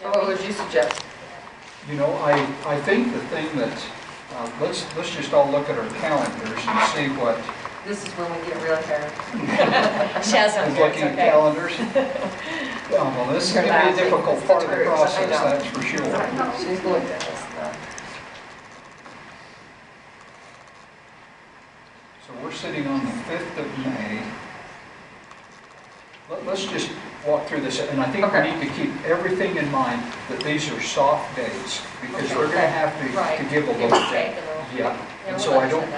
So what would you suggest? You know, I think the thing that, let's just all look at our calendars and see what, This is when we get real hairy. She has some looking at okay. calendars. Yeah, well, this is going to be a difficult part of the process, that's for sure. She's looked at this stuff. So we're sitting on the 5th of May. Let's just walk through this, and I think we need to keep everything in mind that these are soft dates, because we're going to have to give a little bit. Yeah, and so I don't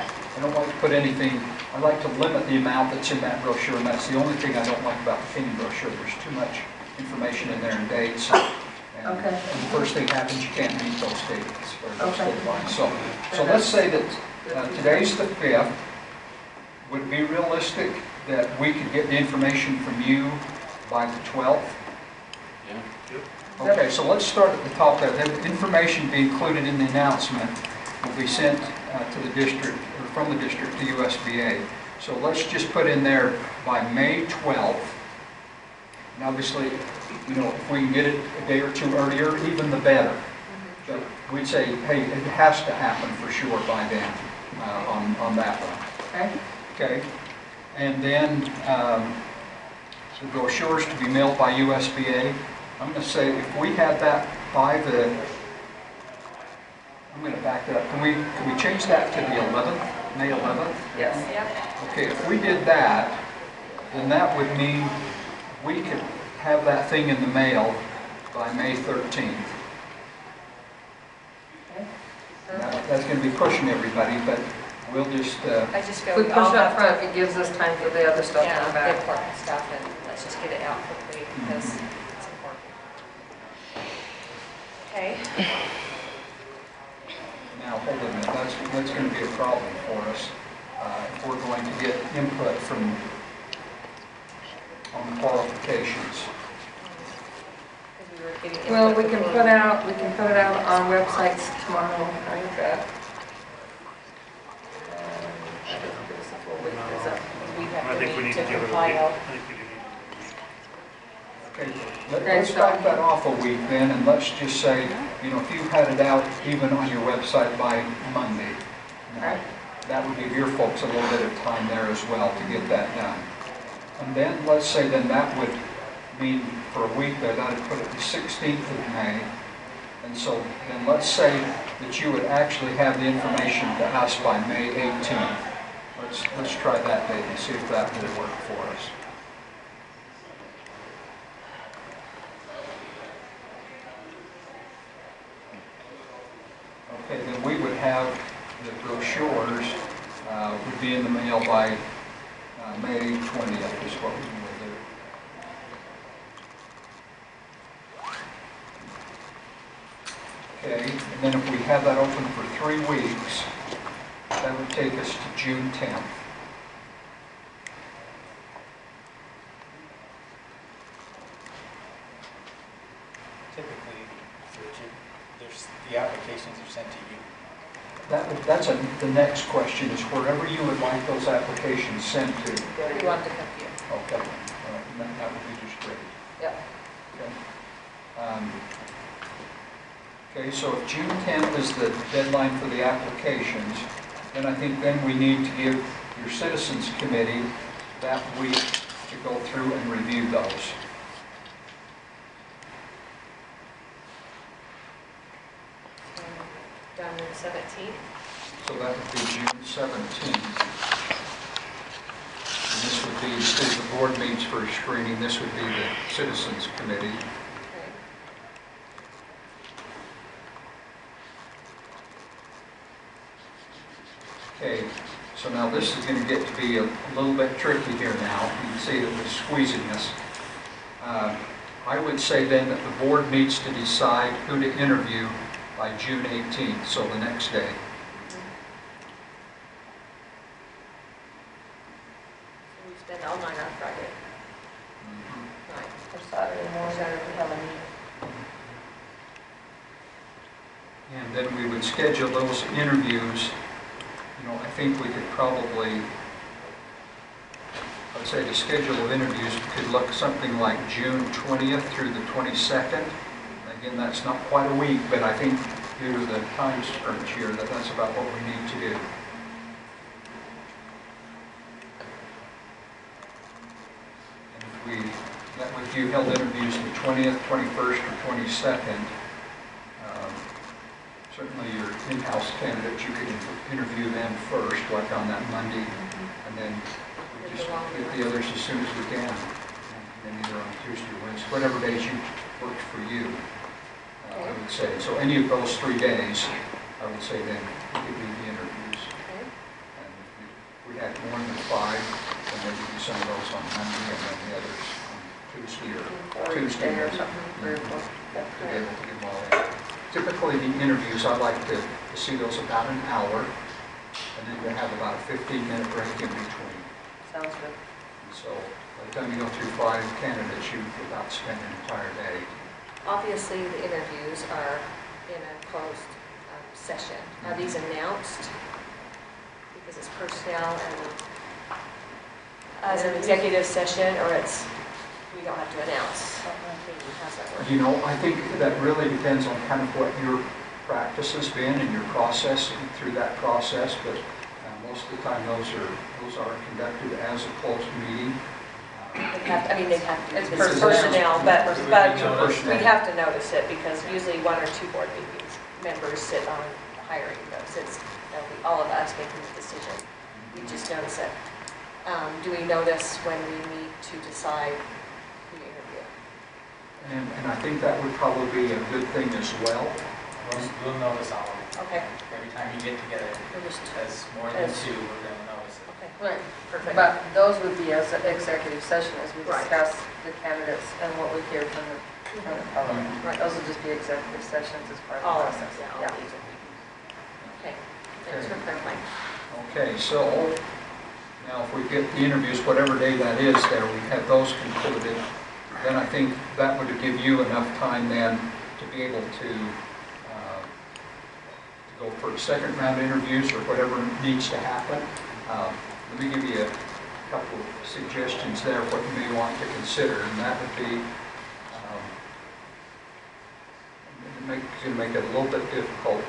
like to put anything, I like to limit the amount that's in that brochure, and that's the only thing I don't like about the Kenny brochure. There's too much information in there and dates. And the first thing happens, you can't meet those dates or those deadlines. So let's say that today's the 5th. Would it be realistic that we could get the information from you by the 12th? Yeah. Okay, so let's start at the top there. The information be included in the announcement will be sent to the district, or from the district to USBA. So let's just put in there by May 12th. And obviously, you know, if we can get it a day or two earlier, even the better. But we'd say, hey, it has to happen for sure by then on that one. Okay. And then the brochures to be mailed by USBA. I'm going to say if we had that by the, I'm going to back that up. Can we change that to the 11th, May 11th? Yes. Okay, if we did that, then that would mean we could have that thing in the mail by May 13th. Now, that's going to be pushing everybody, but we'll just... I just go. If we push up front, it gives us time for the other stuff in the The back. important stuff, and let's just get it out quickly because it's important. Okay. Now, hold on a minute, that's going to be a problem for us if we're going to get input from on the qualifications. Well, we can put it out on websites tomorrow. I think we need to give it a week. I think we do need. Okay, let's back that off a week then, and let's just say, you know, if you had it out even on your website by Monday, that would give your folks a little bit of time there as well to get that done. And then let's say then that would mean for a week there, that would put it the 16th of May. And so then let's say that you would actually have the information to us by May 18th. Let's try that date and see if that will work for us. Okay, then we would have the brochures would be in the mail by May 20th is what we will do. Okay, and then if we have that open for 3 weeks, that would take us to June 10th. Typically, the applications are sent to you. That's the next question, is wherever you would like those applications sent to. We want to come to you. Okay, all right, that would be just great. Yep. Okay, so if June 10th is the deadline for the applications, then I think then we need to give your Citizens Committee that week to go through and review those. Done on the 17th. So that would be June 17th. And this would be, as the board meets for a screening, this would be the Citizens Committee. Okay, so now this is going to get to be a little bit tricky here now. You can see that we're squeezing this. I would say then that the board needs to decide who to interview by June 18th, so the next day. We spend all night on Friday. Night. Or Saturday morning. And then we would schedule those interviews. You know, I think we could probably, I'd say the schedule of interviews could look something like June 20th through the 22nd. I think Again, that's not quite a week, but I think due to the time crunch here, that's about what we need to do. And if you held interviews the 20th, 21st, or 22nd, certainly your in-house candidates, you could interview them first, like on that Monday, and then we just get the others as soon as we can, and then either on Tuesday or Wednesday, whatever days you work for you, I would say. So any of those 3 days, I would say then we could do the interviews. And if we had more than 5, then maybe do some of those on Monday and then the others on Tuesday or something, 3 or 4. to be able to get them all in. Typically, the interviews, I like to see those about an hour, and then you have about a 15-minute break in between. Sounds good. And so by the time you go through 5 candidates, you've about spent an entire day. Obviously, the interviews are in a closed session. Are these announced? Because it's personnel and as an executive session, or we don't have to announce? How's that work? You know, I think that really depends on kind of what your practice has been and your process through that process, but most of the time those are conducted as a closed meeting. They have to, It's it's personnel, but we have to notice it because usually 1 or 2 board meetings, members sit on hiring those. That'll be all of us making the decision. We just notice it. Do we notice when we need to decide who to interview? And I think that would probably be a good thing as well. We'll notice all of it. Okay. Every time you get together, We'll just, as more than 2, we're going to notice it. okay. Right. Perfect. But those would be as an executive session as we Right. discuss the candidates and what we hear from the public. Right. Those will just be executive sessions as part of All the of process. them, yeah, all these are. Okay, thanks for clarifying. Okay, so now if we get the interviews, whatever day that is there, we have those concluded, then I think that would give you enough time then to be able to go for a second round interviews or whatever needs to happen. Let me give you a couple of suggestions there of what you may want to consider, and that would be going to make it a little bit difficult,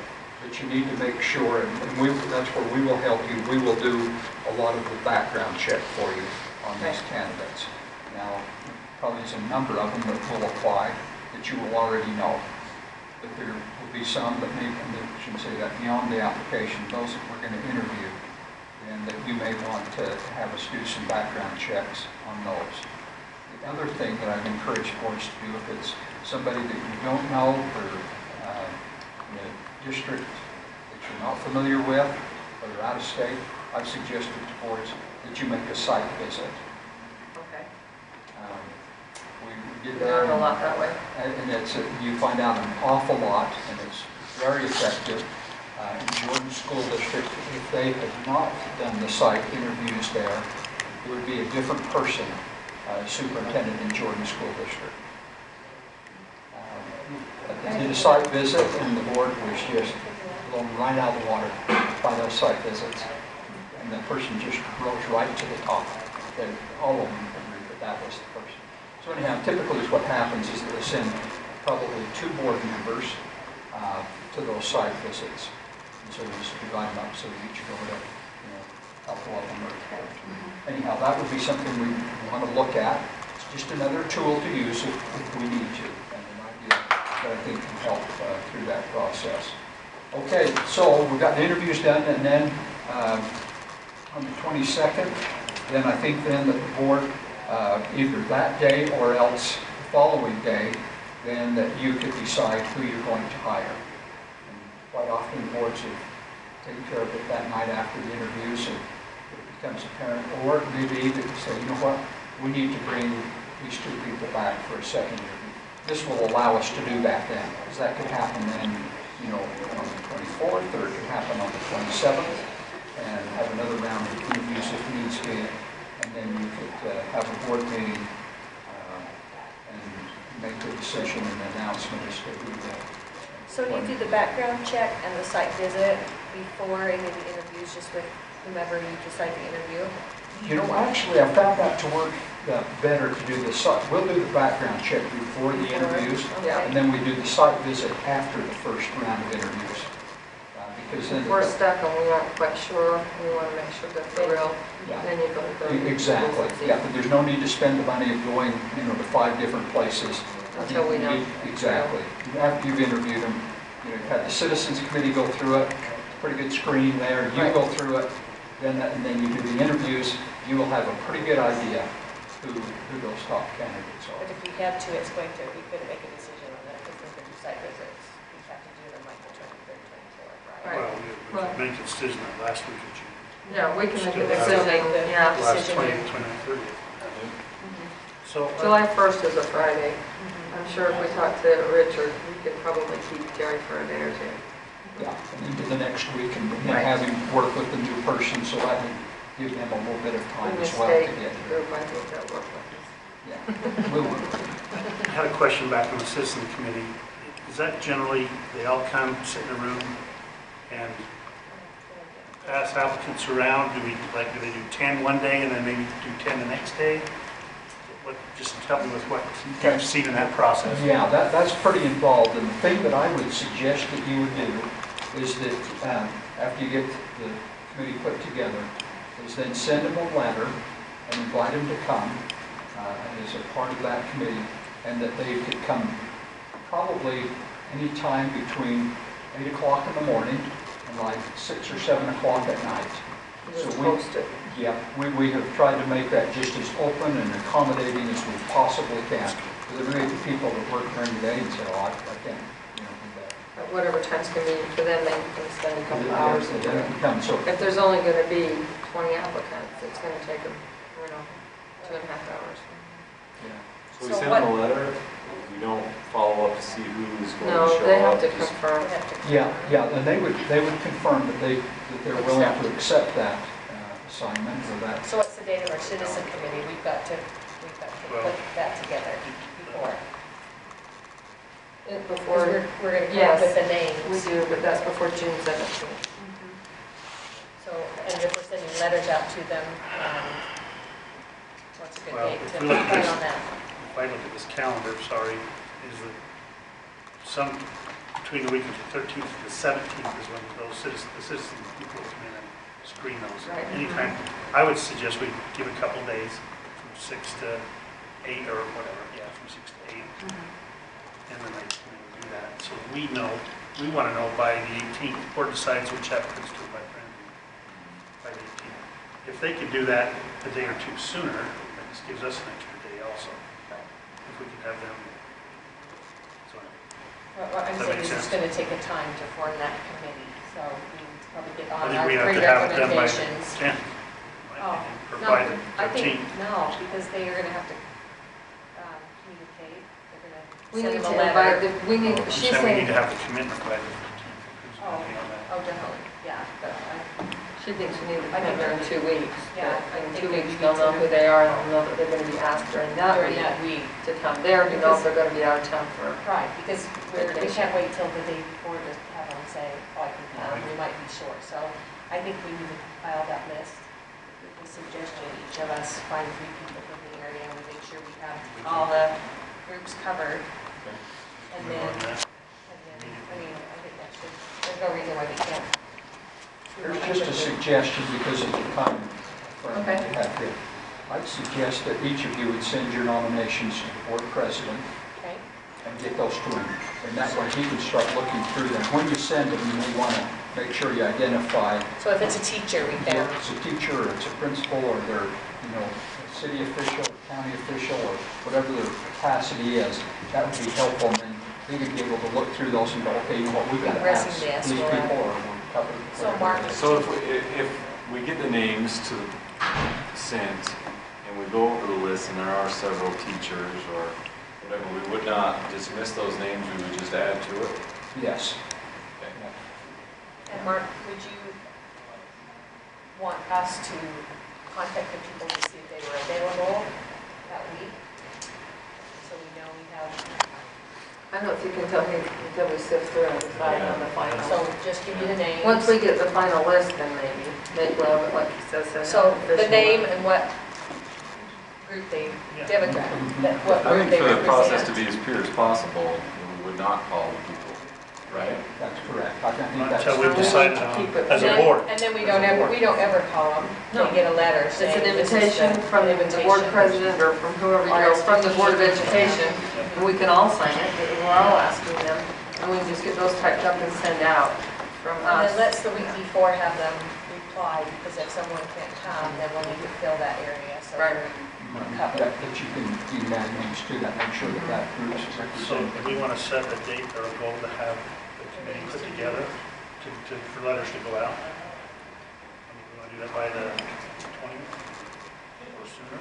but you need to make sure, and that's where we will help you. We will do a lot of the background check for you on these candidates. Now, probably there's a number of them that will apply that you will already know, but there will be some that may, I shouldn't say that, beyond the application, those that we're going to interview, and that you may want to have us do some background checks on those. The other thing that I've encouraged boards to do, if it's somebody that you don't know or in a district that you're not familiar with or they're out of state, I've suggested to boards that you make a site visit. Okay. We did We that. learn a lot that way. And you find out an awful lot, and it's very effective. In Jordan School District, if they had not done the site interviews there, it would be a different person, superintendent in Jordan School District. I did a site visit, and the board was just blown right out of the water by those site visits. And the person just rose right to the top. All of them agreed that that was the person. So anyhow, typically what happens is that they send probably 2 board members to those site visits. And so we just divide them up so we each go to, a couple of them or 4. Anyhow, that would be something we want to look at. It's just another tool to use if we need to, and an idea that I think can help through that process. Okay, so we've got the interviews done, and then on the 22nd, then I think then that the board, either that day or else the following day, then that you could decide who you're going to hire. And quite often boards have taken care of it that night after the interviews, and it becomes apparent, or maybe that you say, you know what, we need to bring these 2 people back for a second interview. This will allow us to do that then, because that could happen then, on the 24th, or it could happen on the 27th, and have another round of interviews if needs be, and then you could have a board meeting and make the decision and announcement as to who the... So do you do the background check and the site visit before any of the interviews, just with whomever you decide to interview? Actually, I found that to work better to do the site. We'll do the background check before the interviews, Yeah. and then we do the site visit after the first round of interviews. Because then We're stuck and we aren't quite sure, we want to make sure that they're real, Yeah. then you go to the. Exactly, yeah, but there's no need to spend the money of going, to 5 different places. Until we know. Exactly. After you've interviewed them, you've had the citizens committee go through it, pretty good screen there, you Right. go through it, and then you do the interviews, you will have a pretty good idea who those top candidates But are. if we had to, it's going to, we couldn't make a decision on that because we're going to do site visits. We have to do them like the 23rd, 24th, right? Right. Well, we could make a decision that last week of June. Yeah, we can make a Still have- decision, yeah. Last Decision 20, in- 29th, 30th. So, July 1st is a Friday. I'm sure if we talk to Richard, we could probably keep Jerry for a day or two. Yeah, and into the next week, and then have him work with the new person, so that would give them a little bit of time In the as well to state get here. group, I think that worked with us. Yeah, we'll work. I had a question back on the citizen committee. Is that generally, they all come, sit in a room, and pass applicants around? Do they do 10 one day and then maybe do 10 the next day? Just help me with what you've seen in that process. Yeah, that's pretty involved, and the thing that I would suggest that you would do is that after you get the committee put together, is then send them a letter and invite them to come as a part of that committee, and that they could come probably any time between 8 o'clock in the morning and like 6 or 7 o'clock at night. Just So post it. Yeah, we have tried to make that just as open and accommodating as we possibly can. Because there may be people that work during the day and say, oh, I can't, do that. At whatever time's convenient for them, they can spend a couple hours and do Then it. it can come. So, If there's only going to be 20 applicants, it's going to take them, 2.5 hours. yeah. So we So send what- them a letter, we don't follow up to see who's going to No, show they have up. to just- confirm. We have to- Yeah, and they would confirm that they're willing to accept that assignment or that. So what's the date of our citizen committee? We've got to Well- put that together before. Before, We're going to come up with yes, the names. we do, but that's before June 17th. So, and if we're sending letters out to them, what's a good Well, date if to we look at plan this- on that? If I look at this calendar, is that between the week of the 13th and the 17th is when the citizen people come in and screen those. Right. Anytime, I would suggest we give a couple days from 6 to 8 or whatever, from 6 to 8. And then they come in and do that. So we want to know by the 18th, the board decides which applicants to invite by the 18th. If they could do that a day or two sooner, that just gives us an extra day also. If we could have them. So, Well, I'm That saying makes it's sense. going to take a time to form that committee, so we need to probably get I on think our we have three to have it done by recommendations. 10th. Oh, Or no, by the I think, 13th. no, because they are going to have to communicate, they're going We to need send to them a invite, letter. we need, I'm she's saying we need saying, to have the commitment by the 13th. Who's going to be on that? Oh, definitely, yeah, but she thinks we need to I come think there in we 2 weeks. Yeah, But I in think 2 we weeks, need they'll know to- who they are, and they'll know that they're going to be asked during that during week that week. to come there, to know if they're going to be out of town for. Right, because we Vacation. can't wait till the day before to have them say, oh, I can come, we might be short. So I think we need to compile that list with the suggestion, each of us find 3 people from the area, and we make sure we have all the groups covered. And Move then, on to that. I mean, I think that should, there's no reason why we can't. There's just a suggestion because of the time frame Okay. that you have here. I'd suggest that each of you would send your nominations to the board president Okay, and get those to him. And that way he can start looking through them. When you send them, you may want to make sure you identify so if it's a teacher, we if can, it's a teacher or it's a principal or they're, a city official, or county official, or whatever their capacity is. That would be helpful. And then he would be able to look through those and go, okay, you know what, we've got to ask Progressing these the people escrow. or we're covered. So Mark, So if we get the names sent and we go over the list and there are several teachers or whatever, we would not dismiss those names, we would just add to it? Yes. and Mark, would you want us to contact the people to see if they were available that week? So we know we have, I don't know if you can tell me until we sift through and decide on the final. so just give you the names. Once we get the final list, then maybe we'll have it like he says. So the name and what group they, Yeah. Democrat, that what I group think they for the process to represent. be as pure as possible, we would not call the people, right? That's correct. I think Not that's. until we've decided on, Keep it- as a And then- board. And then we As a don't ever, board. we don't ever call them, No. they get a letter It's saying. an this is invitation from the board invitation. president or from whoever, you know, from the Board of Education. And we can all sign it, but we're all asking them. And we just get those typed up and send out from And then us. let's the week before have them reply, because if someone can't come, then we'll need to fill that area, so Right. we're That covered. you can do that names to that, make sure that that group is So represented. do we want to set a date or a goal to have the committee put together for letters to go out? I mean, we want to do that by the 20th or sooner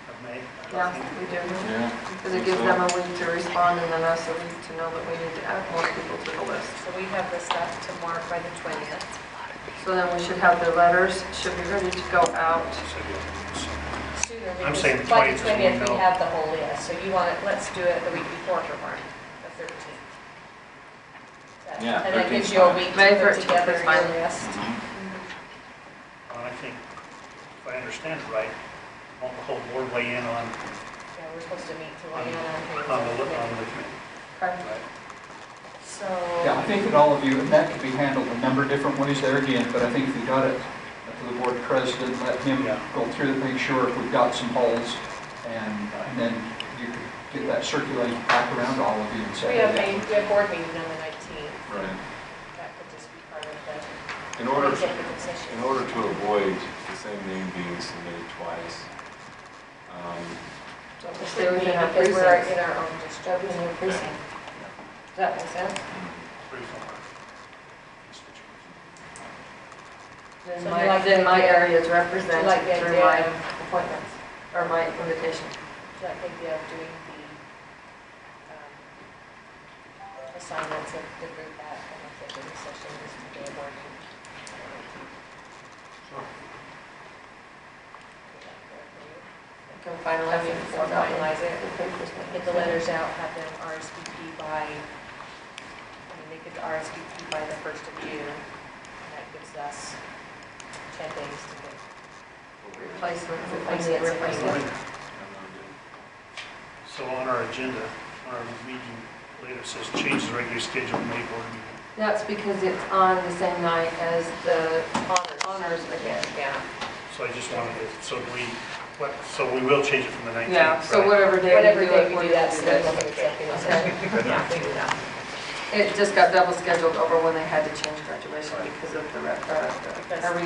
of May? Yeah, we do. Yeah. Because it gives them a week to respond and then us a week to know that we need to add more people to the list. So we have this stuff to mark by the 20th. So then we should have the letters, should be ready to go out. So, yeah. Sooner, I'm because saying the by the 20th is when we 20th, we know. have the whole list, so you want it, let's do it the week before for March, the 13th. Yeah, And that 13th gives you a 's week to May put 13th together is your fine. list. Well, I think, if I understand it right, won't the whole board weigh in on Yeah, we're supposed to meet to weigh in the committee, Okay. right? So, Yeah, I think that all of you, and that could be handled a number of different ways there again, but I think if you got it to the board president, let him Yeah. go through it, make sure if we've got some holes, and then you could get that circulated back around to all of you and say. we have hey, we have board meeting on the 19th. Right. That could just be part of the In order, executive session. in order to avoid the same name being submitted twice, So we'll It stay should be within our because we're precincts. in our own district. Within your precinct. Does that make sense? Free from our constituents. Then So my, you like then the my idea- area is do you represented like the through idea my of- appointments, or my invitation. So I think the of doing the assignments of the group at an executive session is to be a board meeting. I can finalize it before that. Finalize it. The papers make Get the letters out, have them RSVP by, they could RSVP by the 1st of June. And that gives us 10 days to get. Replacements, if we Replacements, need if we replacements. So on our agenda, on our meeting later, it says change the regular schedule May board meeting. That's because it's on the same night as the honors again, yeah. So I just wanted to, so we will change it from the 19th, Yeah, so right? whatever day Whatever we do day it, we we're do gonna that, do so this. we'll have executive Okay. session. Yeah, we do that. It just got double scheduled over when they had to change graduation because of the arena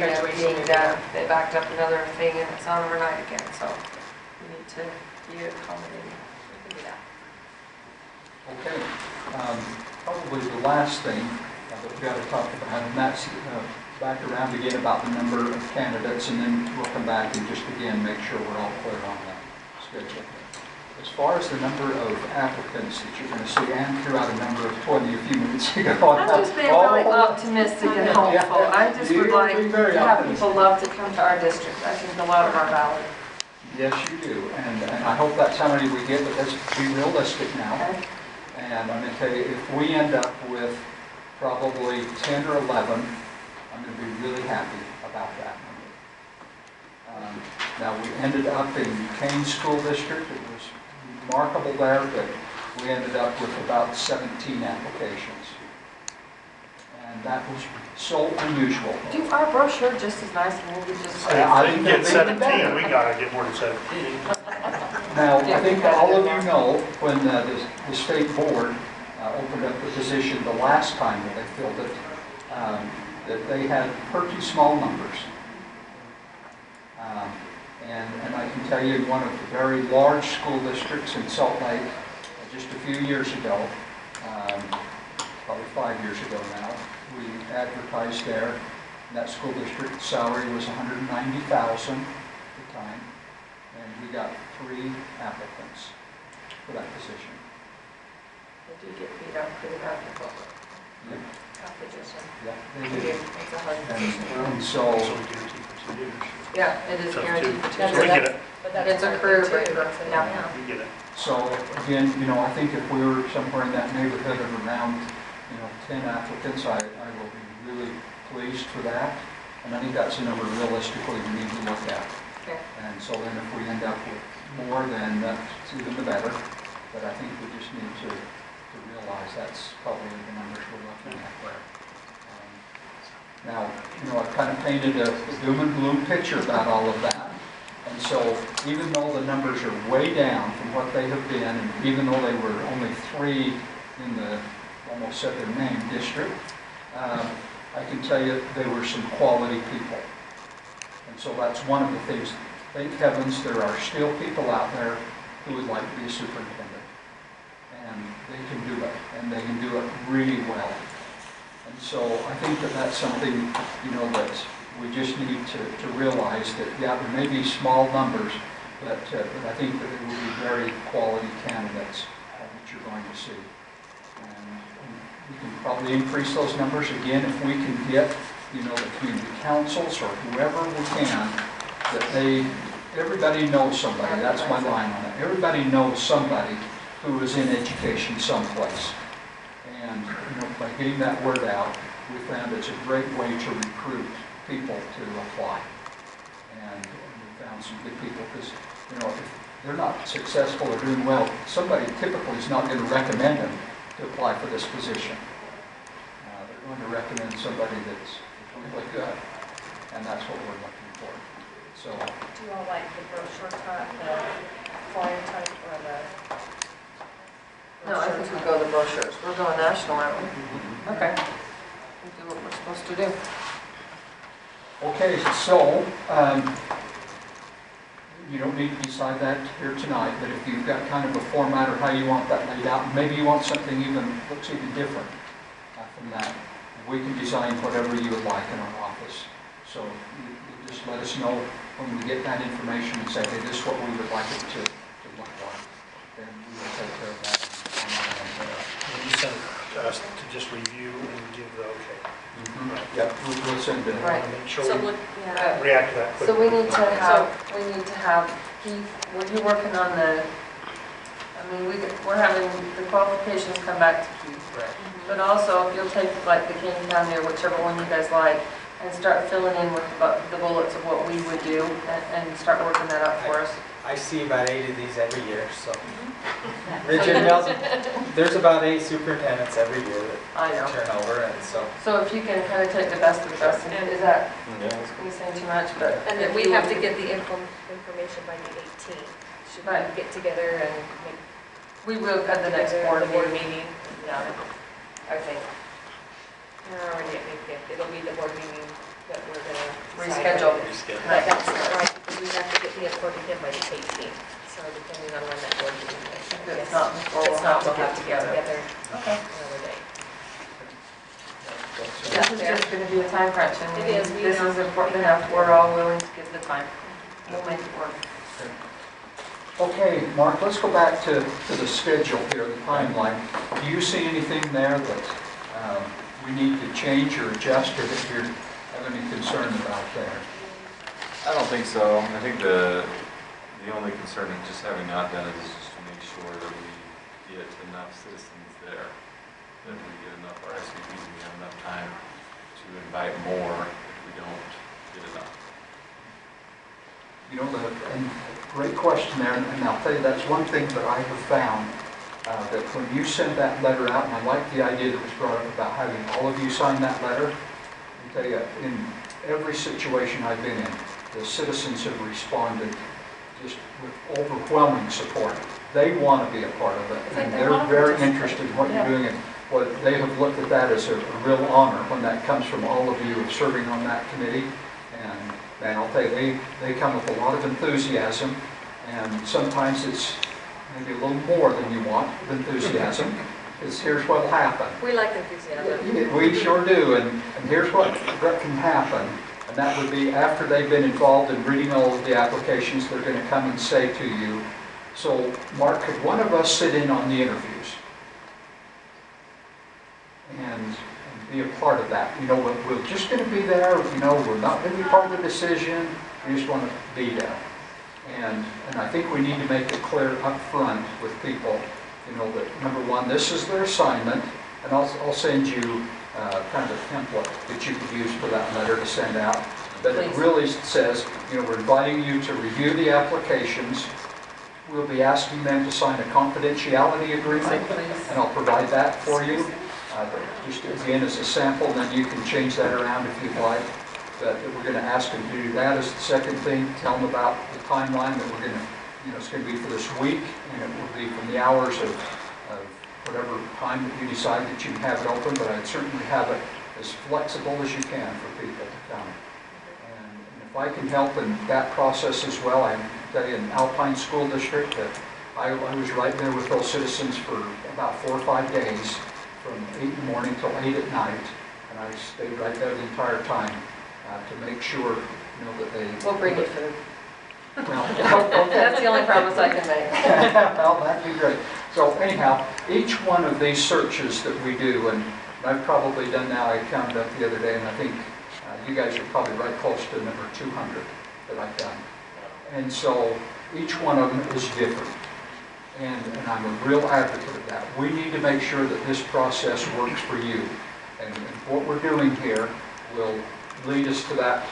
graduation being is done. They backed up another thing and it's on overnight again, so we need to be accommodating. We can do that. Okay, probably the last thing that we've got to talk about, and that's back around again about the number of candidates, and then we'll come back and just again make sure we're all clear on that schedule. As far as the number of applicants that you're going to see, Ann threw out a number of 20 a few minutes ago. I'm just being really optimistic and hopeful. I just would You're like being to very have optimistic. people love to come to our district. I think a lot of our valid. Yes, you do, and I hope that's how many we get, but let's be realistic now. Okay? And I'm going to tell you, if we end up with probably 10 or 11, I'm going to be really happy about that number. Now, we ended up in Kane School District. It was remarkable there, but we ended up with about 17 applications. And that was so unusual. Do our brochure just as nice and we'll be just. I If think they get that'd be 17, better. we gotta get more than 17. Now, I think all of you know, when the state board opened up the position the last time that they filled it, that they had pretty small numbers. And I can tell you, in one of the very large school districts in Salt Lake, just a few years ago, probably 5 years ago now, we advertised there, and that school district salary was $190,000 at the time, and we got 3 applicants for that position. They do get beat up pretty bad in public. Yeah, Competition. yeah, They they do. did. It's a hard And position. so, Also guaranteed for 2 years. Yeah, it is So guaranteed two. for So 2 we years. get it, But that's It's a part career of it, too. breaker, So, yeah. we get it. so again, I think if we were somewhere in that neighborhood of around, 10 applicants, I will be really pleased for that. And I think that's a number realistically we need to look at. Okay. And so then if we end up with more, then that's even the better. But I think we just need to realize that's probably the numbers we're looking at there. Now, I kind of painted a doom and gloom picture about all of that. And so even though the numbers are way down from what they have been, and even though they were only 3 in the, almost said their name, district, I can tell you there were some quality people. And so that's one of the things. Thank heavens there are still people out there who would like to be a superintendent. And they can do it, and they can do it really well. And so I think that that's something, that we just need to realize that, yeah, there may be small numbers, but I think that it will be very quality candidates that you're going to see. And we can probably increase those numbers again if we can get, the community councils or whoever we can, that everybody knows somebody. That's my line on it. Everybody knows somebody who is in education someplace. And by getting that word out, we found it's a great way to recruit people to apply. And we found some good people because, if they're not successful or doing well, somebody typically is not going to recommend them to apply for this position. They're going to recommend somebody that's really good, and that's what we're looking for. So, Do you all like the brochure type, the flyer type, or the? No, I think we go the brochures. We're going national, aren't we? Okay. We do what we're supposed to do. okay, so you don't need to decide that here tonight, but if you've got kind of a format or how you want that laid out, maybe you want something looks even different from that, we can design whatever you would like in our office. So you just let us know when we get that information and say, hey, this is what we would like it to look like. Then we will take care of that. You send it to us to just review and give the okay. Right. Yep, we'll send it. Right. Make sure So we look, yeah. react to that quickly. So we need to have, Keith, were you working on we're having the qualifications come back to Keith. Right. But also, if you'll take like the King County or whichever one you guys like, and start filling in with the bullets of what we would do, and start working that up for us. I see about 8 of these every year, so. Richard tells me there's about 8 superintendents every year I know. that turn over, and so. So if you can kind of take the best of the best, and is that, me saying too much, but. And then if we you have would- to get the information by the 18th. Should we Right. get together and make We will at the next together board the board meeting. meeting? Yeah, I think. We're already at May 5th. It'll be the board meeting that we're going to Reschedule. But that's not right, because we have to get the authority in by the 18th. So depending on when that board meeting is. If it's not before, If we'll it's not, have to we'll get have to get together. together Okay. another day. This is just going to be a time crunch, and It is, we this know. is important We enough, have to. we're all willing to give the time. We'll make it work. Okay, Mark, let's go back to the schedule here, the timeline. Do you see anything there that we need to change or adjust, or that you have any concern about there? I don't think so. I think the only concern in just having not done it is just to make sure that we get enough citizens there, that we get enough RSVPs, and we have enough time to invite more if we don't get enough. And great question there, and I'll tell you, that's one thing that I have found, that when you send that letter out, and I like the idea that was brought up about having all of you sign that letter, I'll tell you, in every situation I've been in, the citizens have responded just with overwhelming support. They want to be a part of it, and they're very interested in what you're doing, and they have looked at that as a real honor when that comes from all of you serving on that committee. And I'll tell you, they come with a lot of enthusiasm, and sometimes it's maybe a little more than you want of enthusiasm, because here's what will happen. We like enthusiasm. We sure do, and here's what can happen, and that would be after they've been involved in reading all of the applications, they're going to come and say to you, so Mark, could one of us sit in on the interviews and be a part of that? We're just going to be there, we're not going to be part of the decision, we just want to be there. And I think we need to make it clear up front with people, that number one, this is their assignment, and I'll send you kind of a template that you could use for that letter to send out. But it Please. really says, we're inviting you to review the applications. We'll be asking them to sign a confidentiality agreement, Please. and I'll provide that for you. Just again as a sample, and then you can change that around if you'd like. But we're going to ask them to do that as the second thing. Tell them about the timeline that we're going to, it's going to be for this week, and it will be from the hours of whatever time that you decide that you have it open, but I'd certainly have it as flexible as you can for people to come. And if I can help in that process as well, I tell you, in Alpine School District, that I was right there with those citizens for about 4 or 5 days, from 8 in the morning till 8 at night, and I stayed right there the entire time to make sure, that they... We'll bring you food. Well, That's the only promise I can make. well, that'd be great. So anyhow, each one of these searches that we do, and I've probably done now, I counted up the other day, and I think you guys are probably right close to number 200 that I've done. And so each one of them is different. And I'm a real advocate of that. We need to make sure that this process works for you. And what we're doing here will lead us to that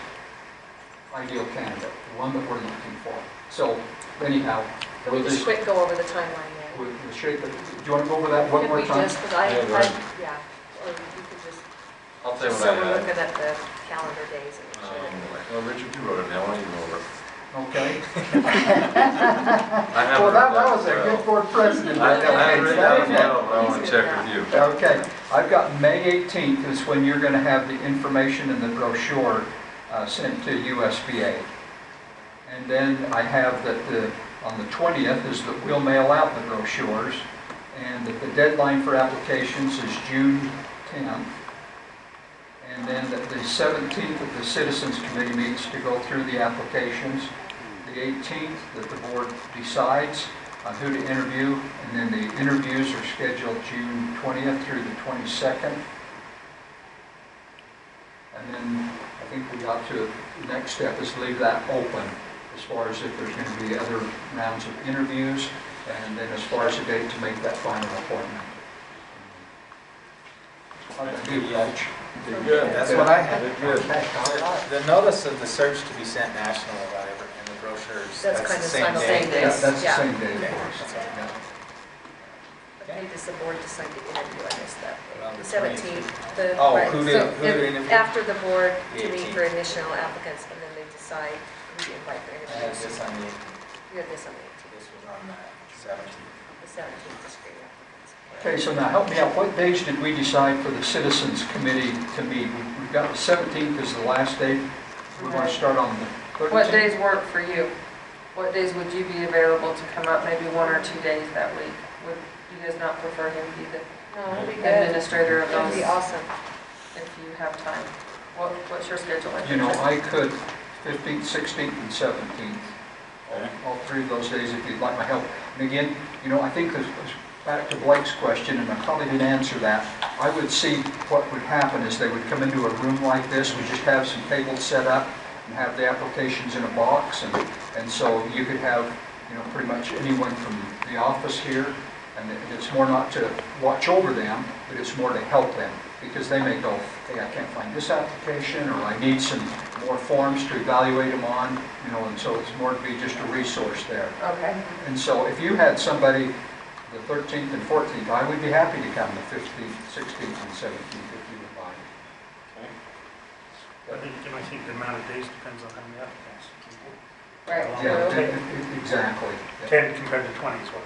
ideal candidate, the one that we're looking for. So anyhow, Can we just quick go over the timeline then? we'll shape it. Do you want to go over that one more time? Because yeah, or you could just, I'll tell you just what so I we're had. looking at the calendar days and make sure that we work. Well, Richard, you wrote it down, why don't you go over it? Okay. I have Well, it that down was a as good well. board president. I have it written down as well, but I want to check with you. Okay, I've got May 18th is when you're going to have the information in the brochure sent to USBA. And then I have that on the 20th is that we'll mail out the brochures, and that the deadline for applications is June 10th. And then that the 17th that the Citizens Committee meets to go through the applications. The 18th that the board decides who to interview, and then the interviews are scheduled June 20th through the 22nd. And then I think we got to, the next step is leave that open as far as if there's going to be other rounds of interviews, and then as far as a date to make that final appointment. How did I do, Coach? Did good. That's what I had. Good. Okay, all right. The notice of the search to be sent national or whatever, and the brochures, That's that's kind the of same same day. day. That's the Yeah. same day, of Okay. course. That's all. Yeah. Okay, does the board decide to interview? I missed that. Well, The the 17th, Oh, right, who so did interview? after the board The to meet 18th. for initial applicants, and then they decide who to invite for I had interviews. this on the, You have this on the 18th, this was on the 17th. the 17th is for your applicants. Okay, so now help me out. What days did we decide for the Citizens Committee to meet? We've got the 17th as the last date. We want to start on the 13th? What days work for you? What days would you be available to come up, maybe 1 or 2 days that week? Would you guys not prefer him to be the No, it'll be good. administrator of It'll those be awesome. if you have time? What's your schedule like? I could 15th, 16th, and 17th. All 3 of those days if you'd like my help. And again, I think this was back to Blake's question, and I probably didn't answer that. I would see what would happen is they would come into a room like this. We just have some tables set up and have the applications in a box, and so you could have pretty much anyone from the office here, and it's more not to watch over them, but it's more to help them, because they may go, hey, I can't find this application, or I need some more forms to evaluate them on, and so it's more to be just a resource there. Okay. And so if you had somebody the 13th and 14th, I would be happy to come the 15th, 16th, and 17th if you would like. I think the amount of days depends on how many applicants. Right. Yeah, exactly. 10 compared to 20 is what